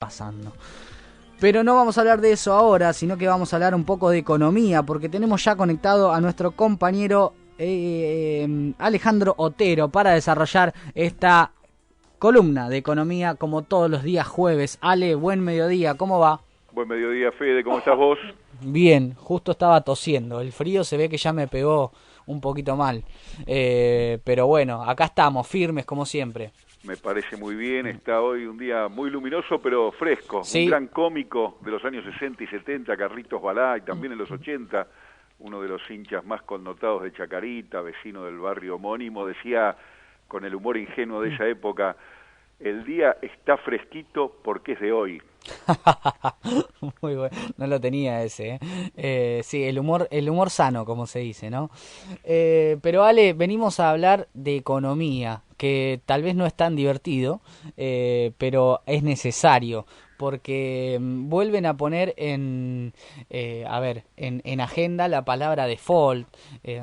pasando. Pero no vamos a hablar de eso ahora, sino que vamos a hablar un poco de economía, porque tenemos ya conectado a nuestro compañero Alejandro Otero para desarrollar esta columna de economía como todos los días jueves. Ale, buen mediodía, ¿cómo va? Buen mediodía, Fede, ¿cómo estás vos? Bien, justo estaba tosiendo, el frío se ve que ya me pegó un poquito mal, pero bueno, acá estamos, firmes como siempre. Me parece muy bien, está hoy un día muy luminoso pero fresco, Sí. Un gran cómico de los años 60 y 70, Carlitos Balá, y también en los 80, uno de los hinchas más connotados de Chacarita, vecino del barrio homónimo, decía con el humor ingenuo de esa época: el día está fresquito porque es de hoy. Muy bueno, no lo tenía ese, sí, el humor sano, como se dice, ¿no? Pero Ale, venimos a hablar de economía, que tal vez no es tan divertido, pero es necesario, porque vuelven a poner en agenda la palabra default,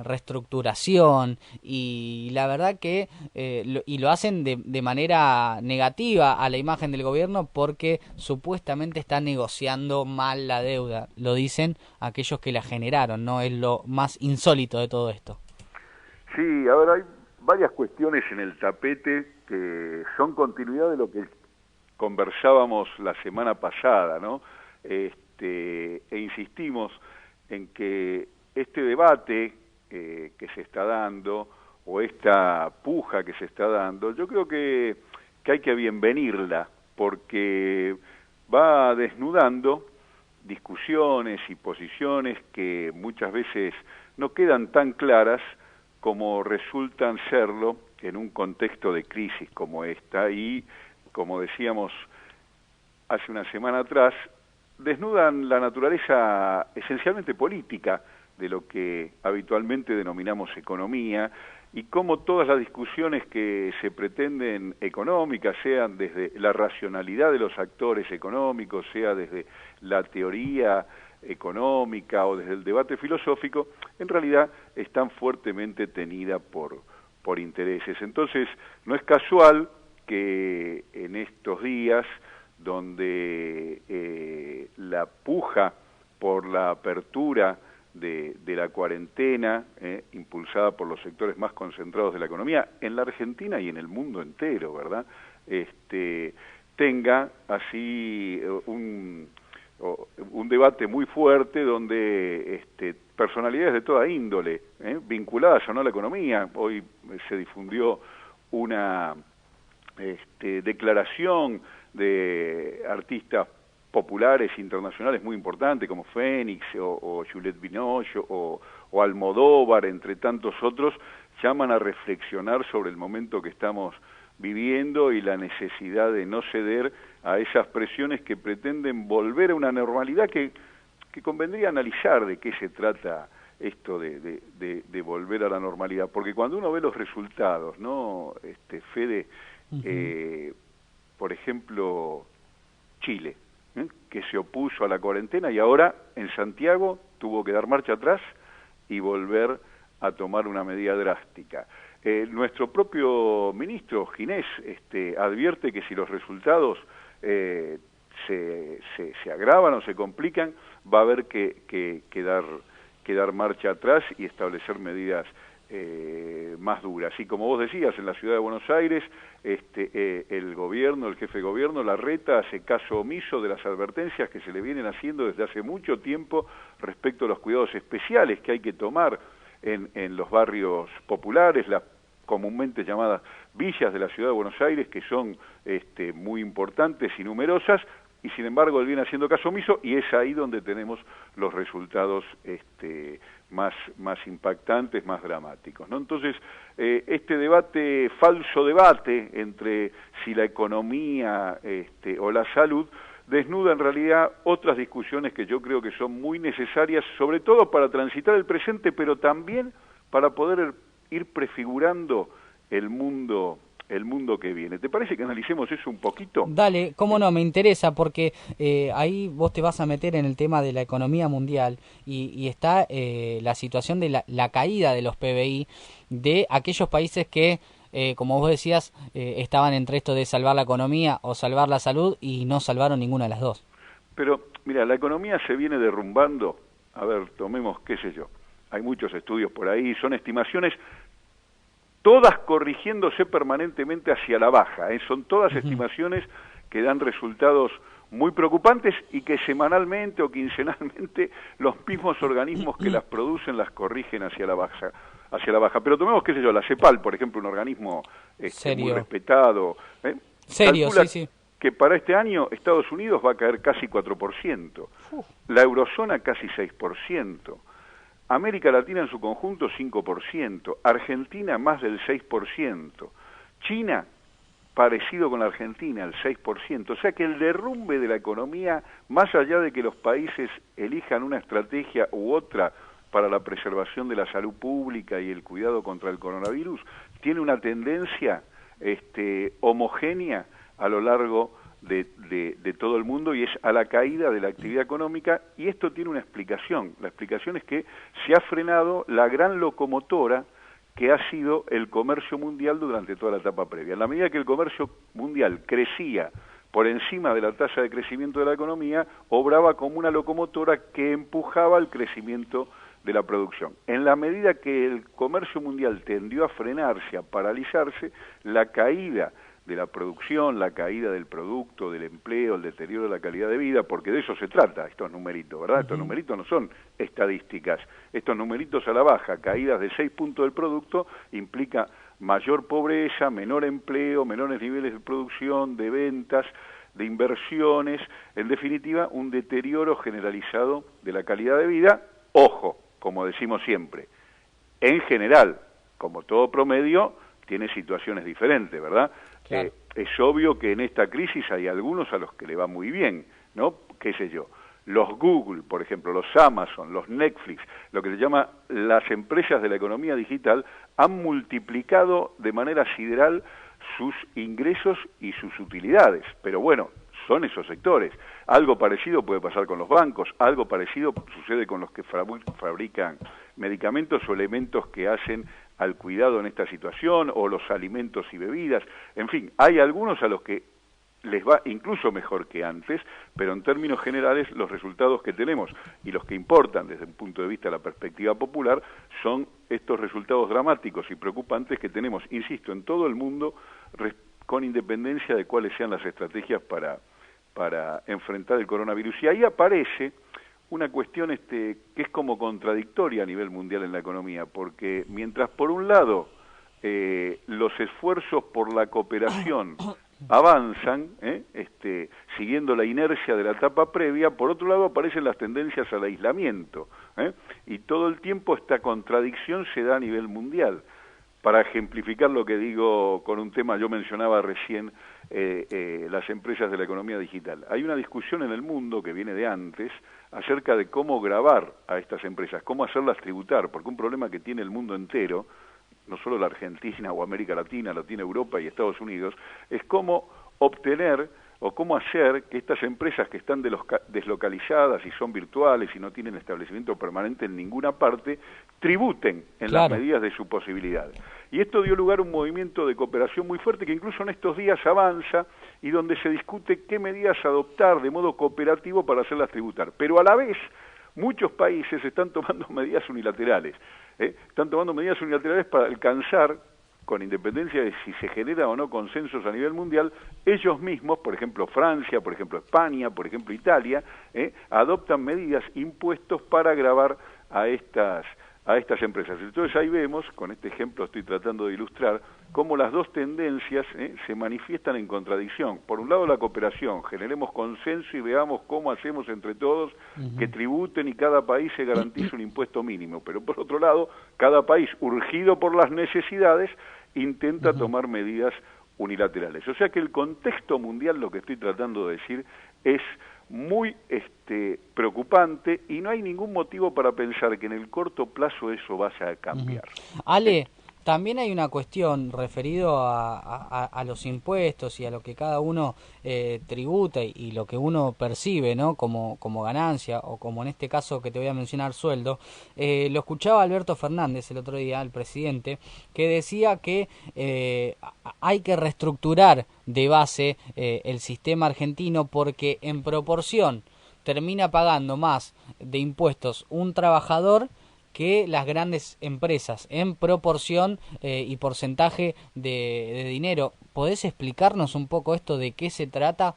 reestructuración, y la verdad que lo hacen de manera negativa a la imagen del gobierno, porque supuestamente está negociando mal la deuda. Lo dicen aquellos que la generaron, ¿no? Es lo más insólito de todo esto. Sí, a ver, hay varias cuestiones en el tapete que son continuidad de lo que conversábamos la semana pasada, ¿no? E insistimos en que este debate que se está dando, o esta puja que se está dando, yo creo que hay que bienvenirla, porque va desnudando discusiones y posiciones que muchas veces no quedan tan claras como resultan serlo en un contexto de crisis como esta, y como decíamos hace una semana atrás, desnudan la naturaleza esencialmente política de lo que habitualmente denominamos economía, y cómo todas las discusiones que se pretenden económicas, sean desde la racionalidad de los actores económicos, sea desde la teoría económica o desde el debate filosófico, en realidad están fuertemente tenidas por intereses. Entonces, no es casual que en estos días donde la puja por la apertura de la cuarentena, impulsada por los sectores más concentrados de la economía, en la Argentina y en el mundo entero, ¿verdad?, tenga así un debate muy fuerte donde personalidades de toda índole, vinculadas o no a la economía. Hoy se difundió una declaración de artistas populares internacionales muy importantes como Fénix o Juliette Binoche o Almodóvar, entre tantos otros, llaman a reflexionar sobre el momento que estamos viviendo y la necesidad de no ceder a esas presiones que pretenden volver a una normalidad que convendría analizar de qué se trata esto de volver a la normalidad, porque cuando uno ve los resultados, ¿no, Fede? Por ejemplo, Chile, que se opuso a la cuarentena y ahora en Santiago tuvo que dar marcha atrás y volver a tomar una medida drástica. Nuestro propio ministro Ginés advierte que si los resultados se agravan o se complican, va a haber que dar marcha atrás y establecer medidas más duras. Y como vos decías, en la ciudad de Buenos Aires, el gobierno, el jefe de gobierno, Larreta, hace caso omiso de las advertencias que se le vienen haciendo desde hace mucho tiempo respecto a los cuidados especiales que hay que tomar en los barrios populares, las comúnmente llamadas villas de la ciudad de Buenos Aires, que son muy importantes y numerosas, y sin embargo él viene haciendo caso omiso, y es ahí donde tenemos los resultados más impactantes, más dramáticos, ¿no? Entonces, este debate, falso debate entre si la economía o la salud, desnuda en realidad otras discusiones que yo creo que son muy necesarias, sobre todo para transitar el presente, pero también para poder ir prefigurando el mundo que viene. ¿Te parece que analicemos eso un poquito? Dale, cómo no, me interesa, porque ahí vos te vas a meter en el tema de la economía mundial y está la situación de la caída de los PBI de aquellos países que como vos decías, estaban entre esto de salvar la economía o salvar la salud y no salvaron ninguna de las dos. Pero, mira, la economía se viene derrumbando, a ver, tomemos, qué sé yo, hay muchos estudios por ahí, son estimaciones, todas corrigiéndose permanentemente hacia la baja, son todas estimaciones que dan resultados muy preocupantes y que semanalmente o quincenalmente los mismos organismos que las producen las corrigen hacia la baja. Pero tomemos, qué sé yo, la CEPAL, por ejemplo, un organismo muy respetado, serio, calcula sí. que para este año Estados Unidos va a caer casi 4%, la eurozona casi 6%, América Latina en su conjunto 5%, Argentina más del 6%, China parecido con la Argentina, el 6%. O sea que el derrumbe de la economía, más allá de que los países elijan una estrategia u otra para la preservación de la salud pública y el cuidado contra el coronavirus, tiene una tendencia homogénea a lo largo de todo el mundo y es a la caída de la actividad económica, y esto tiene una explicación. La explicación es que se ha frenado la gran locomotora que ha sido el comercio mundial durante toda la etapa previa. En la medida que el comercio mundial crecía por encima de la tasa de crecimiento de la economía, obraba como una locomotora que empujaba el crecimiento de la producción. En la medida que el comercio mundial tendió a frenarse, a paralizarse, la caída de la producción, la caída del producto, del empleo, el deterioro de la calidad de vida, porque de eso se trata estos numeritos, ¿verdad? Estos numeritos no son estadísticas, estos numeritos a la baja, caídas de 6 puntos del producto, implica mayor pobreza, menor empleo, menores niveles de producción, de ventas, de inversiones, en definitiva, un deterioro generalizado de la calidad de vida. Ojo, como decimos siempre, en general, como todo promedio, tiene situaciones diferentes, ¿verdad? Claro. Es obvio que en esta crisis hay algunos a los que le va muy bien, ¿no? ¿Qué sé yo? Los Google, por ejemplo, los Amazon, los Netflix, lo que se llama las empresas de la economía digital, han multiplicado de manera sideral sus ingresos y sus utilidades. Pero bueno, son esos sectores. Algo parecido puede pasar con los bancos, algo parecido sucede con los que fabrican medicamentos o elementos que hacen al cuidado en esta situación, o los alimentos y bebidas. En fin, hay algunos a los que les va incluso mejor que antes, pero en términos generales los resultados que tenemos y los que importan desde un punto de vista de la perspectiva popular son estos resultados dramáticos y preocupantes que tenemos, insisto, en todo el mundo, con independencia de cuáles sean las estrategias para enfrentar el coronavirus. Y ahí aparece una cuestión que es como contradictoria a nivel mundial en la economía, porque mientras por un lado los esfuerzos por la cooperación avanzan, siguiendo la inercia de la etapa previa, por otro lado aparecen las tendencias al aislamiento, y todo el tiempo esta contradicción se da a nivel mundial. Para ejemplificar lo que digo con un tema, yo mencionaba recién las empresas de la economía digital. Hay una discusión en el mundo que viene de antes acerca de cómo gravar a estas empresas, cómo hacerlas tributar, porque un problema que tiene el mundo entero, no solo la Argentina o América Latina, lo tiene Europa y Estados Unidos, es cómo obtener o cómo hacer que estas empresas que están deslocalizadas y son virtuales y no tienen establecimiento permanente en ninguna parte, tributen en las medidas de sus posibilidades. Y esto dio lugar a un movimiento de cooperación muy fuerte que incluso en estos días avanza y donde se discute qué medidas adoptar de modo cooperativo para hacerlas tributar. Pero a la vez, muchos países están tomando medidas unilaterales. Están tomando medidas unilaterales para alcanzar, con independencia de si se genera o no consensos a nivel mundial, ellos mismos, por ejemplo Francia, por ejemplo España, por ejemplo Italia, adoptan medidas, impuestos para gravar a estas empresas. Entonces ahí vemos, con este ejemplo estoy tratando de ilustrar, cómo las dos tendencias se manifiestan en contradicción. Por un lado la cooperación, generemos consenso y veamos cómo hacemos entre todos que tributen y cada país se garantice un impuesto mínimo, pero por otro lado, cada país, urgido por las necesidades, intenta tomar medidas unilaterales. O sea que el contexto mundial, lo que estoy tratando de decir, es muy preocupante y no hay ningún motivo para pensar que en el corto plazo eso vaya a cambiar. Ale, También hay una cuestión referido a los impuestos y a lo que cada uno tributa y lo que uno percibe, ¿no? Como ganancia o como en este caso que te voy a mencionar sueldo. Lo escuchaba Alberto Fernández el otro día, el presidente, que decía que hay que reestructurar de base el sistema argentino porque en proporción termina pagando más de impuestos un trabajador que las grandes empresas en proporción y porcentaje de dinero. ¿Podés explicarnos un poco esto de qué se trata?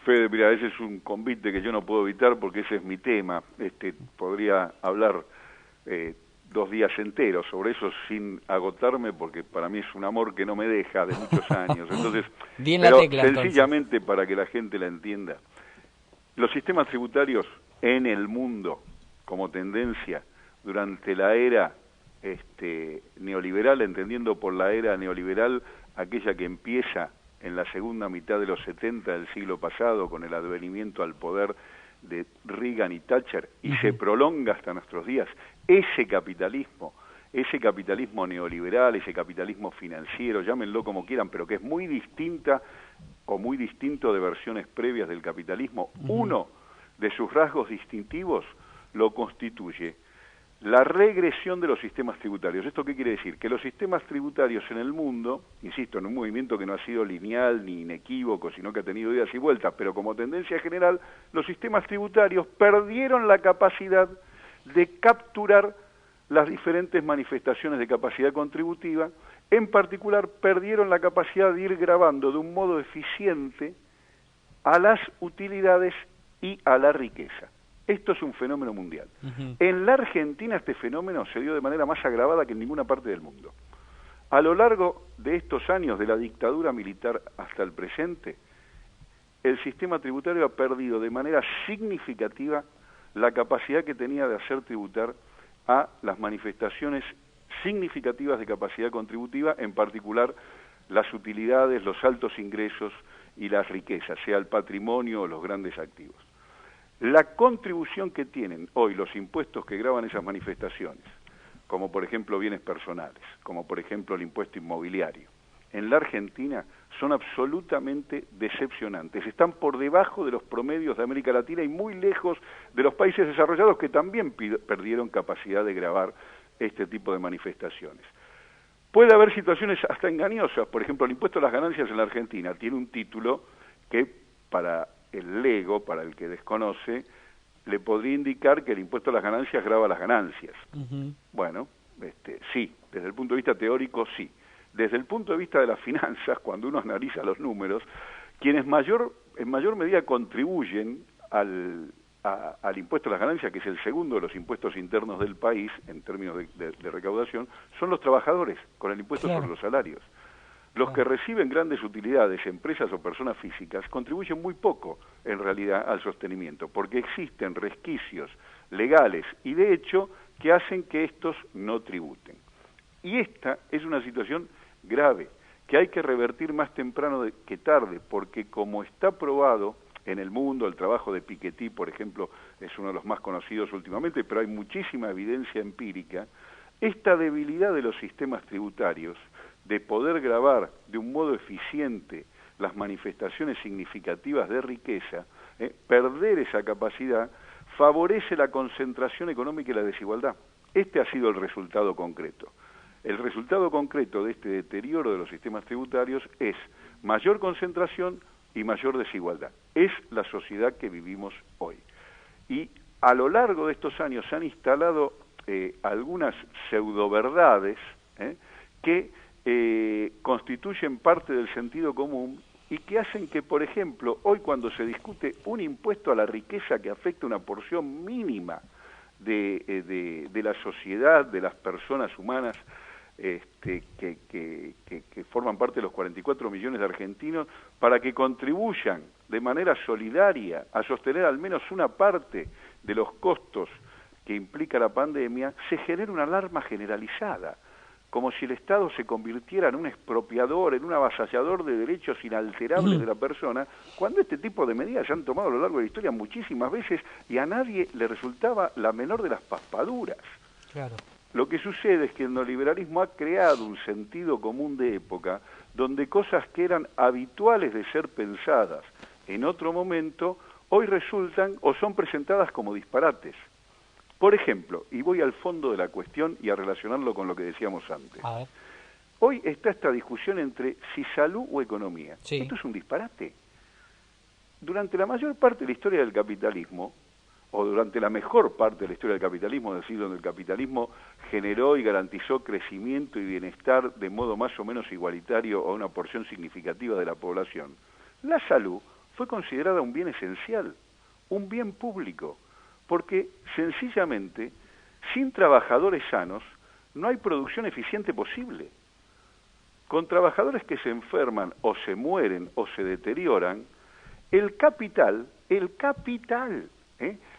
Fede, mira, ese es un convite que yo no puedo evitar porque ese es mi tema. Podría hablar 2 días enteros sobre eso sin agotarme porque para mí es un amor que no me deja de muchos años. Entonces, Bien la pero tecla, sencillamente para que la gente la entienda, los sistemas tributarios en el mundo como tendencia durante la era neoliberal, entendiendo por la era neoliberal aquella que empieza en la segunda mitad de los 70 del siglo pasado con el advenimiento al poder de Reagan y Thatcher y se prolonga hasta nuestros días, ese capitalismo neoliberal, ese capitalismo financiero, llámenlo como quieran, pero que es muy distinta o muy distinto de versiones previas del capitalismo, uno de sus rasgos distintivos lo constituye la regresión de los sistemas tributarios. ¿Esto qué quiere decir? Que los sistemas tributarios en el mundo, insisto, en un movimiento que no ha sido lineal ni inequívoco, sino que ha tenido idas y vueltas, pero como tendencia general, los sistemas tributarios perdieron la capacidad de capturar las diferentes manifestaciones de capacidad contributiva, en particular perdieron la capacidad de ir gravando de un modo eficiente a las utilidades y a la riqueza. Esto es un fenómeno mundial. En la Argentina este fenómeno se dio de manera más agravada que en ninguna parte del mundo. A lo largo de estos años de la dictadura militar hasta el presente, el sistema tributario ha perdido de manera significativa la capacidad que tenía de hacer tributar a las manifestaciones significativas de capacidad contributiva, en particular las utilidades, los altos ingresos y las riquezas, sea el patrimonio o los grandes activos. La contribución que tienen hoy los impuestos que gravan esas manifestaciones, como por ejemplo bienes personales, como por ejemplo el impuesto inmobiliario, en la Argentina son absolutamente decepcionantes. Están por debajo de los promedios de América Latina y muy lejos de los países desarrollados que también perdieron capacidad de gravar este tipo de manifestaciones. Puede haber situaciones hasta engañosas. Por ejemplo, el impuesto a las ganancias en la Argentina tiene un título que para el lego, para el que desconoce, le podría indicar que el impuesto a las ganancias grava las ganancias. Bueno, sí, desde el punto de vista teórico sí. Desde el punto de vista de las finanzas, cuando uno analiza los números, quienes en mayor medida contribuyen al impuesto a las ganancias, que es el segundo de los impuestos internos del país en términos de recaudación, son los trabajadores, con el impuesto sobre los salarios. Los que reciben grandes utilidades, empresas o personas físicas, contribuyen muy poco, en realidad, al sostenimiento, porque existen resquicios legales y de hecho que hacen que estos no tributen. Y esta es una situación grave, que hay que revertir más temprano que tarde, porque como está probado en el mundo, el trabajo de Piketty, por ejemplo, es uno de los más conocidos últimamente, pero hay muchísima evidencia empírica, esta debilidad de los sistemas tributarios de poder gravar de un modo eficiente las manifestaciones significativas de riqueza, perder esa capacidad, favorece la concentración económica y la desigualdad. Este ha sido el resultado concreto. El resultado concreto de este deterioro de los sistemas tributarios es mayor concentración y mayor desigualdad. Es la sociedad que vivimos hoy. Y a lo largo de estos años se han instalado algunas pseudoverdades que constituyen parte del sentido común y que hacen que, por ejemplo, hoy cuando se discute un impuesto a la riqueza que afecta una porción mínima de la sociedad, de las personas humanas que forman parte de los 44 millones de argentinos, para que contribuyan de manera solidaria a sostener al menos una parte de los costos que implica la pandemia, se genera una alarma generalizada, como si el Estado se convirtiera en un expropiador, en un avasallador de derechos inalterables de la persona, cuando este tipo de medidas se han tomado a lo largo de la historia muchísimas veces y a nadie le resultaba la menor de las paspaduras. Claro. Lo que sucede es que el neoliberalismo ha creado un sentido común de época donde cosas que eran habituales de ser pensadas en otro momento, hoy resultan o son presentadas como disparates. Por ejemplo, y voy al fondo de la cuestión y a relacionarlo con lo que decíamos antes. A ver. Hoy está esta discusión entre si salud o economía. Sí. Esto es un disparate. Durante la mayor parte de la historia del capitalismo, o durante la mejor parte de la historia del capitalismo, es decir, donde el capitalismo generó y garantizó crecimiento y bienestar de modo más o menos igualitario a una porción significativa de la población, la salud fue considerada un bien esencial, un bien público, porque sencillamente, sin trabajadores sanos, no hay producción eficiente posible. Con trabajadores que se enferman o se mueren o se deterioran, el capital,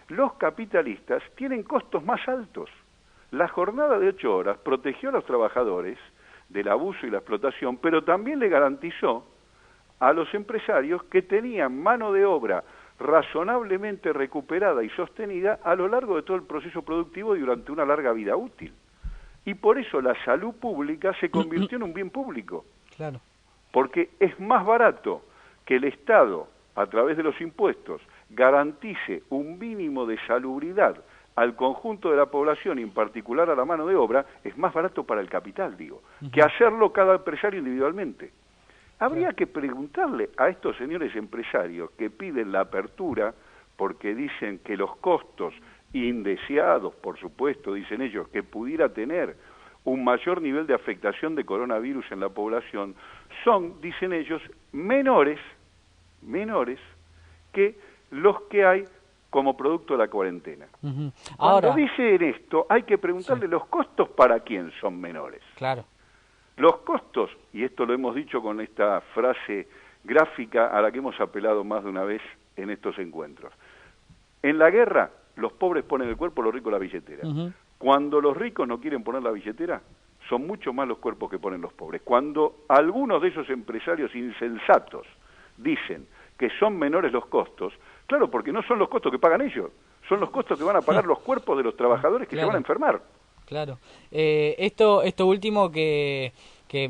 los capitalistas tienen costos más altos. La jornada de 8 horas protegió a los trabajadores del abuso y la explotación, pero también le garantizó a los empresarios que tenían mano de obra razonablemente recuperada y sostenida a lo largo de todo el proceso productivo y durante una larga vida útil. Y por eso la salud pública se convirtió en un bien público. Claro. Porque es más barato que el Estado, a través de los impuestos, garantice un mínimo de salubridad al conjunto de la población y en particular a la mano de obra, es más barato para el capital, digo, que hacerlo cada empresario individualmente. Habría que preguntarle a estos señores empresarios que piden la apertura porque dicen que los costos indeseados, por supuesto, dicen ellos, que pudiera tener un mayor nivel de afectación de coronavirus en la población, son, dicen ellos, menores que los que hay como producto de la cuarentena. Ahora, Cuando dicen esto, hay que preguntarle los costos para quién son menores. Claro. Los costos, y esto lo hemos dicho con esta frase gráfica a la que hemos apelado más de una vez en estos encuentros. En la guerra, los pobres ponen el cuerpo, los ricos la billetera. Cuando los ricos no quieren poner la billetera, son mucho más los cuerpos que ponen los pobres. Cuando algunos de esos empresarios insensatos dicen que son menores los costos, claro, porque no son los costos que pagan ellos, son los costos que van a pagar los cuerpos de los trabajadores que se van a enfermar. Claro. Esto último que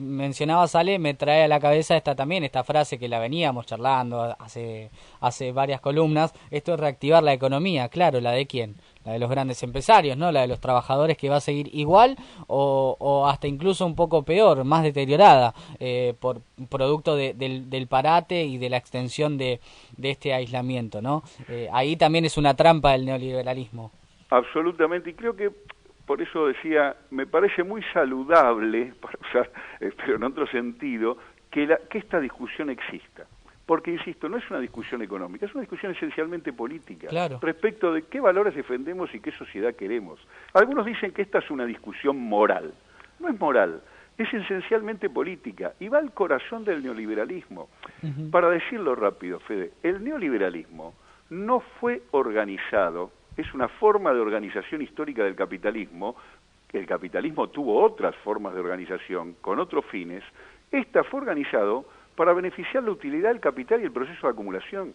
mencionabas, Ale, me trae a la cabeza esta frase que la veníamos charlando hace varias columnas. Esto es reactivar la economía. Claro, ¿la de quién? La de los grandes empresarios, ¿no? La de los trabajadores, que va a seguir igual o hasta incluso un poco peor, más deteriorada, por producto del parate y de la extensión de este aislamiento, ¿no? Ahí también es una trampa del neoliberalismo. Absolutamente, y creo que por eso decía, me parece muy saludable, para usar, pero en otro sentido, que esta discusión exista. Porque, insisto, no es una discusión económica, es una discusión esencialmente política, claro, respecto de qué valores defendemos y qué sociedad queremos. Algunos dicen que esta es una discusión moral. No es moral, es esencialmente política y va al corazón del neoliberalismo. Para decirlo rápido, Fede, el neoliberalismo no fue organizado. Es una forma de organización histórica del capitalismo. El capitalismo tuvo otras formas de organización, con otros fines. Esta fue organizado para beneficiar la utilidad del capital y el proceso de acumulación.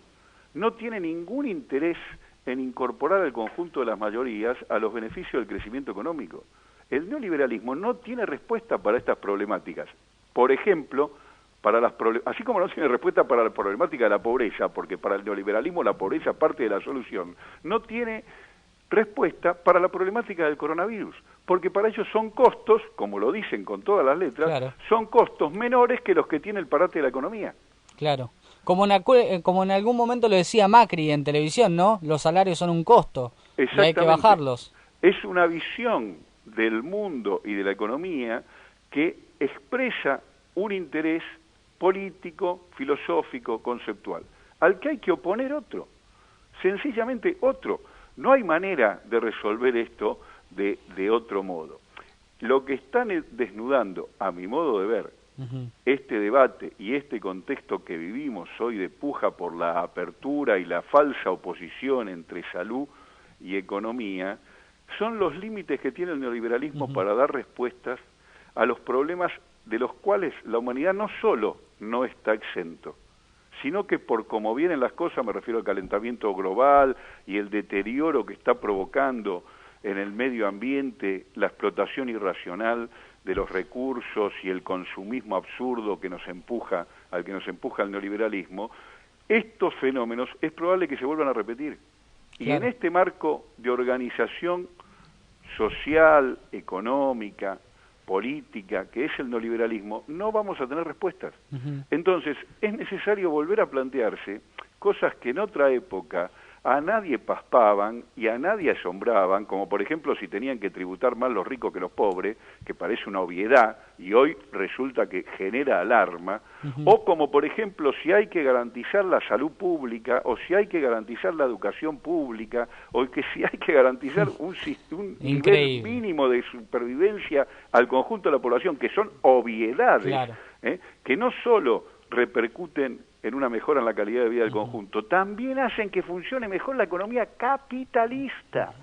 No tiene ningún interés en incorporar al conjunto de las mayorías a los beneficios del crecimiento económico. El neoliberalismo no tiene respuesta para estas problemáticas. Por ejemplo, así como no tiene respuesta para la problemática de la pobreza, porque para el neoliberalismo la pobreza es parte de la solución, no tiene respuesta para la problemática del coronavirus, porque para ellos son costos, como lo dicen con todas las letras, claro, son costos menores que los que tiene el parate de la economía. Claro, como en algún momento lo decía Macri en televisión, ¿no? Los salarios son un costo y hay que bajarlos. Es una visión del mundo y de la economía que expresa un interés político, filosófico, conceptual, al que hay que oponer otro, sencillamente otro. No hay manera de resolver esto de otro modo. Lo que están desnudando, a mi modo de ver, este debate y este contexto que vivimos hoy de puja por la apertura y la falsa oposición entre salud y economía, son los límites que tiene el neoliberalismo para dar respuestas a los problemas de los cuales la humanidad no solo no está exento, sino que por cómo vienen las cosas, me refiero al calentamiento global y el deterioro que está provocando en el medio ambiente, la explotación irracional de los recursos y el consumismo absurdo que nos empuja, al que nos empuja el neoliberalismo, estos fenómenos es probable que se vuelvan a repetir. Y en este marco de organización social, económica, política, que es el neoliberalismo, no vamos a tener respuestas. Entonces, es necesario volver a plantearse cosas que en otra época a nadie paspaban y a nadie asombraban, como por ejemplo si tenían que tributar más los ricos que los pobres, que parece una obviedad y hoy resulta que genera alarma, o como por ejemplo si hay que garantizar la salud pública, o si hay que garantizar la educación pública, o que si hay que garantizar un nivel mínimo de supervivencia al conjunto de la población, que son obviedades, que no solo repercuten en una mejora en la calidad de vida del conjunto, también hacen que funcione mejor la economía capitalista.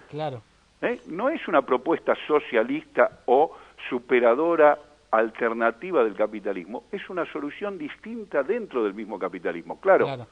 No es una propuesta socialista o superadora alternativa del capitalismo, es una solución distinta dentro del mismo capitalismo. Claro.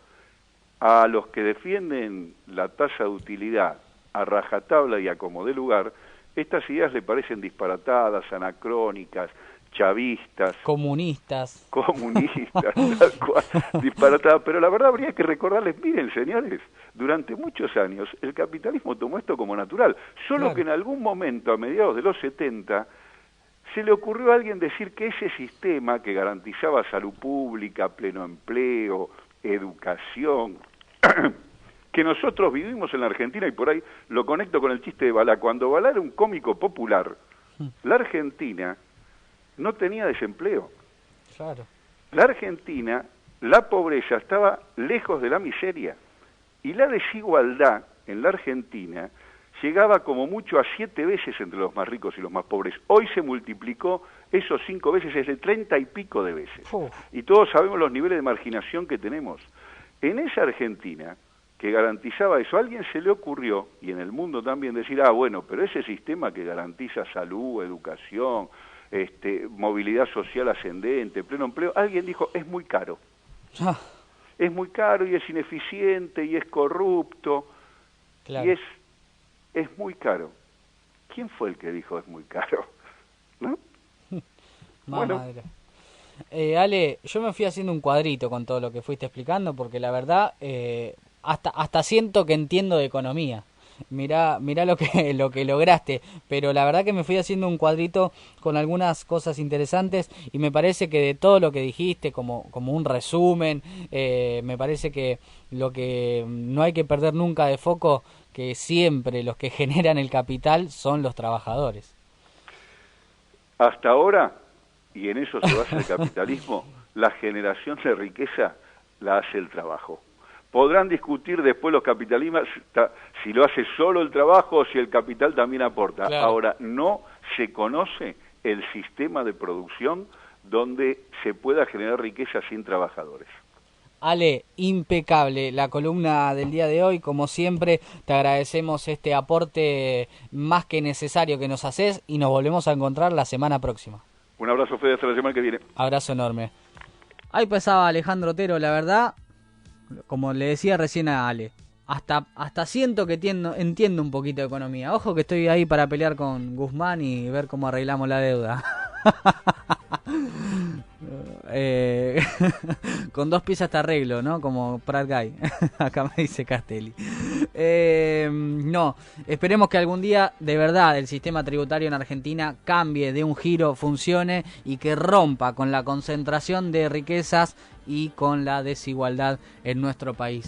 A los que defienden la tasa de utilidad a rajatabla y a como dé lugar, estas ideas le parecen disparatadas, anacrónicas, chavistas, comunistas, tal cual, disparatadas, pero la verdad habría que recordarles, miren señores, durante muchos años el capitalismo tomó esto como natural, solo que en algún momento, a mediados de los 70, se le ocurrió a alguien decir que ese sistema que garantizaba salud pública, pleno empleo, educación, que nosotros vivimos en la Argentina, y por ahí lo conecto con el chiste de Balá, cuando Balá era un cómico popular, la Argentina no tenía desempleo. La Argentina, la pobreza estaba lejos de la miseria, y la desigualdad en la Argentina llegaba como mucho a 7 veces entre los más ricos y los más pobres. Hoy se multiplicó esos 5 veces, es de 30 y pico de veces. Y todos sabemos los niveles de marginación que tenemos. En esa Argentina, que garantizaba eso, a alguien se le ocurrió, y en el mundo también, decir, bueno, pero ese sistema que garantiza salud, educación, movilidad social ascendente, pleno empleo, alguien dijo, es muy caro. Es muy caro y es ineficiente y es corrupto. Y es muy caro. ¿Quién fue el que dijo es muy caro? ¿No? Bueno. Ale, yo me fui haciendo un cuadrito con todo lo que fuiste explicando, porque la verdad, hasta siento que entiendo de economía. Mirá lo que lograste, pero la verdad que me fui haciendo un cuadrito con algunas cosas interesantes y me parece que de todo lo que dijiste, como un resumen, me parece que lo que no hay que perder nunca de foco, que siempre los que generan el capital son los trabajadores. Hasta ahora, y en eso se basa el capitalismo, la generación de riqueza la hace el trabajo. Podrán discutir después los capitalistas si lo hace solo el trabajo o si el capital también aporta. Ahora, no se conoce el sistema de producción donde se pueda generar riqueza sin trabajadores. Ale, impecable la columna del día de hoy, como siempre te agradecemos este aporte más que necesario que nos haces y nos volvemos a encontrar la semana próxima. Un abrazo, Fede, hasta la semana que viene. Abrazo enorme. Ahí pasaba Alejandro Otero, la verdad, como le decía recién a Ale, hasta siento que entiendo un poquito de economía. Ojo que estoy ahí para pelear con Guzmán y ver cómo arreglamos la deuda. Con 2 piezas te arreglo, ¿no? Como Pratt Guy. Acá me dice Castelli. No, esperemos que algún día de verdad el sistema tributario en Argentina cambie de un giro, funcione y que rompa con la concentración de riquezas y con la desigualdad en nuestro país.